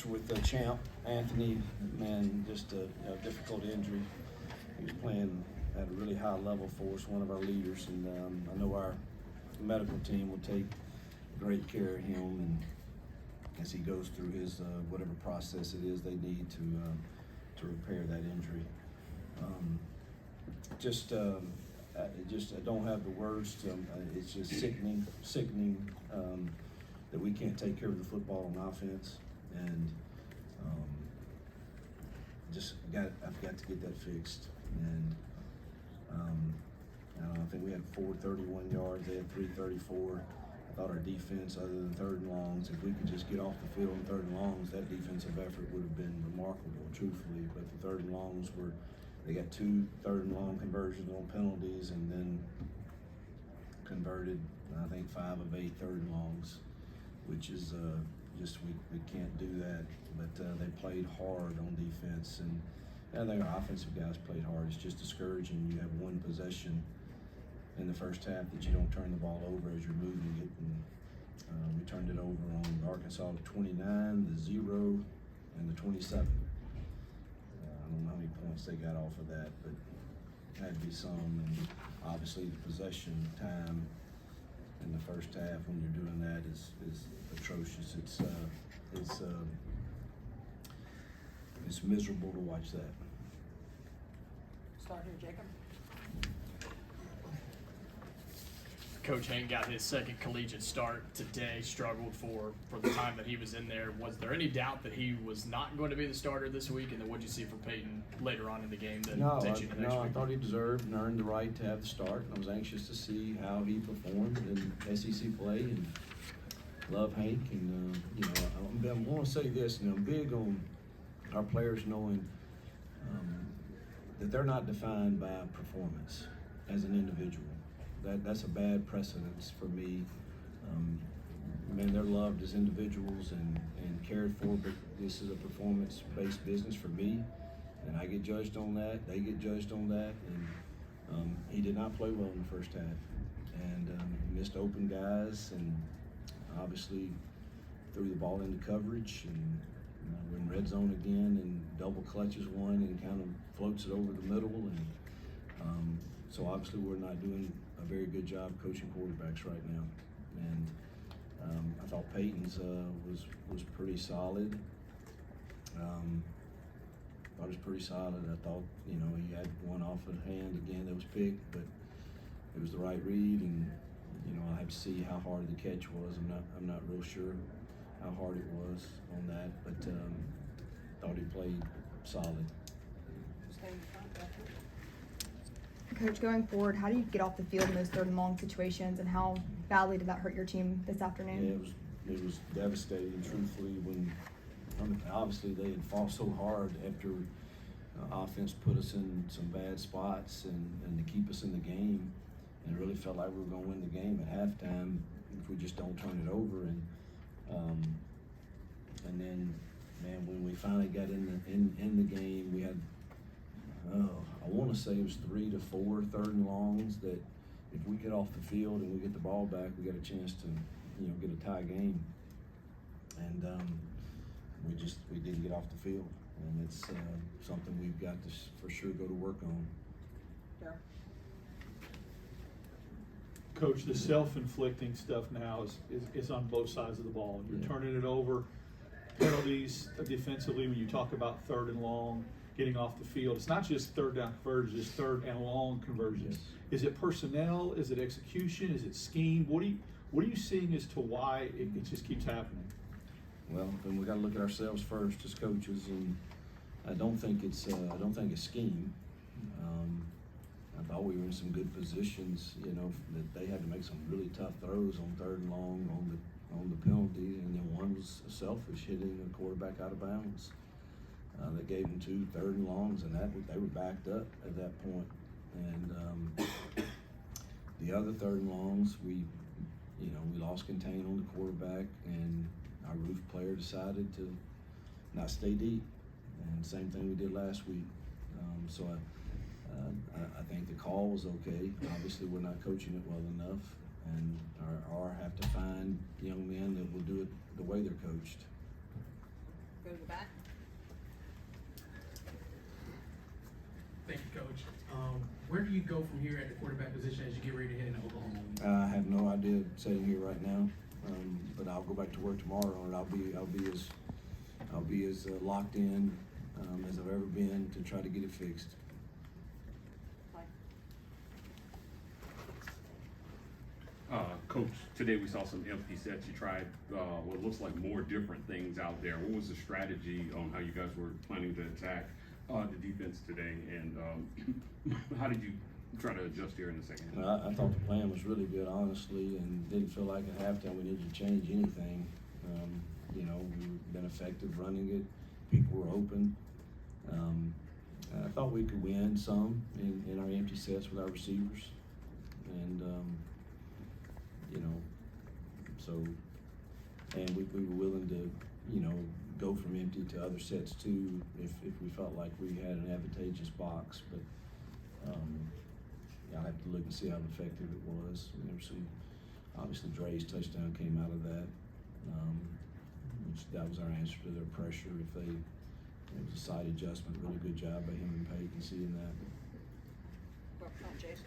With the champ, Anthony, man, just a difficult injury. He was playing at a really high level for us, one of our leaders, and I know our medical team will take great care of him and as he goes through his whatever process it is they need to repair that injury. I don't have the words to. It's just sickening that we can't take care of the football on offense, and I've got to get that fixed. And I think we had 431 yards. They had 334. I thought our defense, other than third and longs, if we could just get off the field on third and longs, that defensive effort would have been remarkable, truthfully. But the third and longs they got 2 third and long conversions on penalties, and then converted, I think, 5 of 8 third and longs, which is we can't do that. But they played hard on defense, and I think our offensive guys played hard. It's just discouraging. You have one possession in the first half that you don't turn the ball over as you're moving it, and we turned it over on Arkansas 29, the 0, and the 27. I don't know how many points they got off of that, but it had to be some. And obviously the possession time in the first half when you're doing that is atrocious. It's miserable to watch that. Start here, Jacob. Coach Hank got his second collegiate start today, struggled for the time that he was in there. Was there any doubt that he was not going to be the starter this week? And then what did you see from Peyton later on in the game that takes you to next week? I thought he deserved and earned the right to have the start. I was anxious to see how he performed in SEC play, and love Hank. And I want to say this, I'm big on our players knowing that they're not defined by performance as an individual. That's a bad precedence for me. They're loved as individuals and cared for, but this is a performance-based business for me, and I get judged on that. They get judged on that, and he did not play well in the first half, and missed open guys, and obviously threw the ball into coverage, and we're in red zone again, and double clutches one and kind of floats it over the middle, and so obviously we're not doing a very good job coaching quarterbacks right now. And I thought Peyton's was pretty solid. I thought it was pretty solid. I thought, he had one off of hand again that was picked, but it was the right read, and I'll have to see how hard the catch was. I'm not real sure how hard it was on that, but thought he played solid. Coach, going forward, how do you get off the field in those third and long situations, and how badly did that hurt your team this afternoon? Yeah, it was devastating, truthfully, when obviously they had fought so hard after offense put us in some bad spots and to keep us in the game, and it really felt like we were going to win the game at halftime if we just don't turn it over. And then, man, when we finally got in the game, we had I want to say it was 3 to 4 third and longs that if we get off the field and we get the ball back, we got a chance to get a tie game. And we didn't get off the field, and it's something we've got to for sure go to work on. Yeah. Coach, the self-inflicting stuff now is on both sides of the ball. You're turning it over, penalties defensively when you talk about third and long, getting off the field. It's not just third down conversions, it's third and long conversions. Yes. Is it personnel? Is it execution? Is it scheme? What are you seeing as to why it just keeps happening? Well, then we got to look at ourselves first as coaches, and I don't think it's scheme. I thought we were in some good positions, that they had to make some really tough throws on third and long on the penalty, and then one was selfish, hitting a quarterback out of bounds. That gave them 2 third and longs, and they were backed up at that point. And the other third and longs, we lost contain on the quarterback, and our roof player decided to not stay deep. And same thing we did last week. So I think the call was okay. Obviously, we're not coaching it well enough, and have to find young men that will do it the way they're coached. Go to the back. Thank you, Coach. Where do you go from here at the quarterback position as you get ready to head into Oklahoma? I have no idea sitting here right now, but I'll go back to work tomorrow, and I'll be as locked in as I've ever been to try to get it fixed. Coach, today we saw some empty sets. You tried what looks like more different things out there. What was the strategy on how you guys were planning to attack the defense today, and how did you try to adjust here in the second half? I thought the plan was really good, honestly, and didn't feel like at halftime we needed to change anything. We've been effective running it. People were open. I thought we could win some in our empty sets with our receivers, and we were willing to go from empty to other sets too if we felt like we had an advantageous box. But I'll have to look and see how effective it was. Obviously Dre's touchdown came out of that, which that was our answer to their pressure. It was a side adjustment, really good job by him and Peyton seeing that. Go up front, Jason.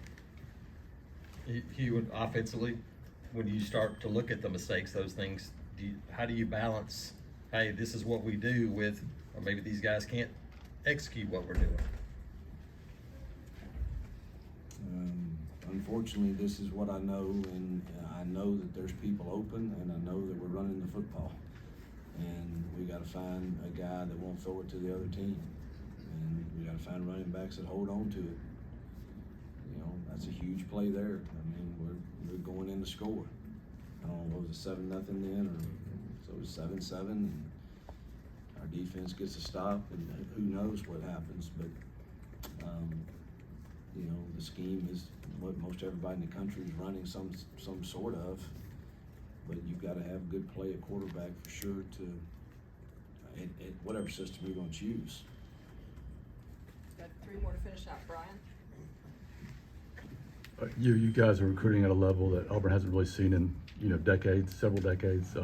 Hugh, offensively, when you start to look at the mistakes, those things, how do you balance, hey, this is what we do with, or maybe these guys can't execute what we're doing? Unfortunately, this is what I know, and I know that there's people open, and I know that we're running the football. And we got to find a guy that won't throw it to the other team. And we got to find running backs that hold on to it. That's a huge play there. We're going in to score. I don't know, what was it, 7-0 then, or so it was 7-7. And our defense gets a stop, and who knows what happens. But the scheme is what most everybody in the country is running some sort of. But you've got to have good play at quarterback for sure at whatever system you're going to choose. Got 3 more to finish out, Brian. You guys are recruiting at a level that Auburn hasn't really seen in decades, several decades.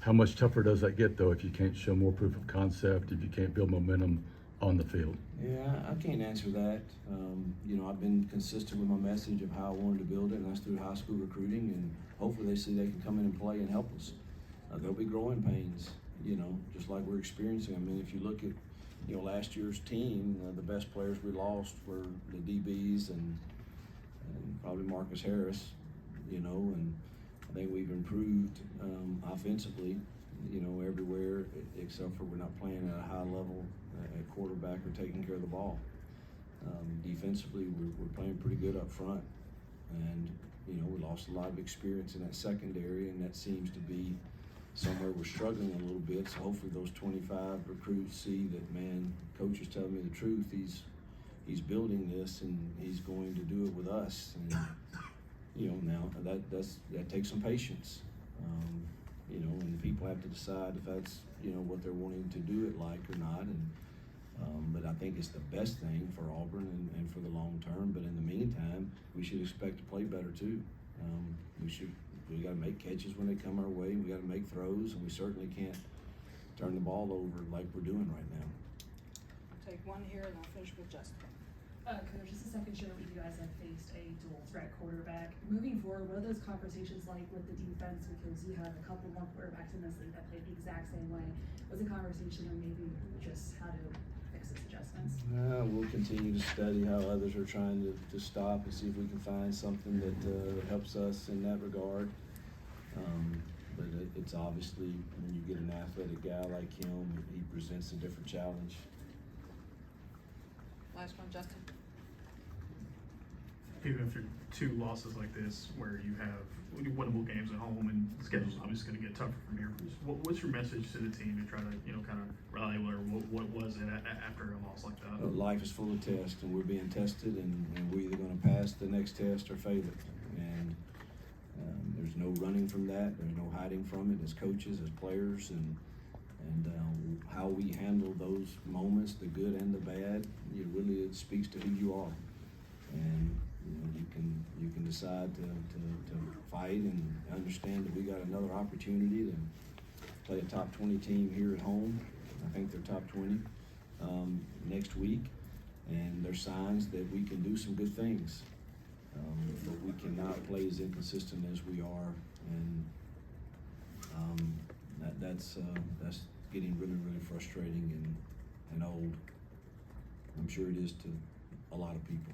How much tougher does that get though if you can't show more proof of concept, if you can't build momentum on the field? Yeah, I can't answer that. I've been consistent with my message of how I wanted to build it, and that's through high school recruiting, and hopefully they see they can come in and play and help us. There'll be growing pains, just like we're experiencing. If you look at, last year's team, the best players we lost were the DBs and probably Marcus Harris, and I think we've improved offensively, everywhere except for we're not playing at a high level at quarterback or taking care of the ball. Defensively, we're playing pretty good up front, and we lost a lot of experience in that secondary, and that seems to be somewhere we're struggling a little bit. So hopefully those 25 recruits see that, man, coach is telling me the truth. He's building this, and he's going to do it with us. And now that takes some patience. And people have to decide if that's what they're wanting to do it like or not. And but I think it's the best thing for Auburn and for the long term. But in the meantime, we should expect to play better too. We got to make catches when they come our way. We got to make throws, and we certainly can't turn the ball over like we're doing right now. Take one here, and I'll finish with Justin. Coach, this is the second year that you guys have faced a dual threat quarterback. Moving forward, what are those conversations like with the defense? Because you have a couple more quarterbacks in this league that play the exact same way. Was a conversation on maybe just how to fix those adjustments? We'll continue to study how others are trying to stop and see if we can find something that helps us in that regard. But it's obviously when you get an athletic guy like him, he presents a different challenge. Last one, Justin. Even through 2 losses like this, where you have winnable games at home, and the schedule's obviously going to get tougher from here. What's your message to the team to try to, kind of rally, or what was it after a loss like that? Life is full of tests, and we're being tested, and we're either going to pass the next test or fail it. And there's no running from that. There's no hiding from it as coaches, as players, and how we handle those moments, the good and the bad. It speaks to who you are. And you can decide to fight and understand that we got another opportunity to play a top 20 team here at home, think they're top 20 next week, and there's signs that we can do some good things. But we cannot play as inconsistent as we are, and that's getting really, really frustrating and old. I'm sure it is to a lot of people.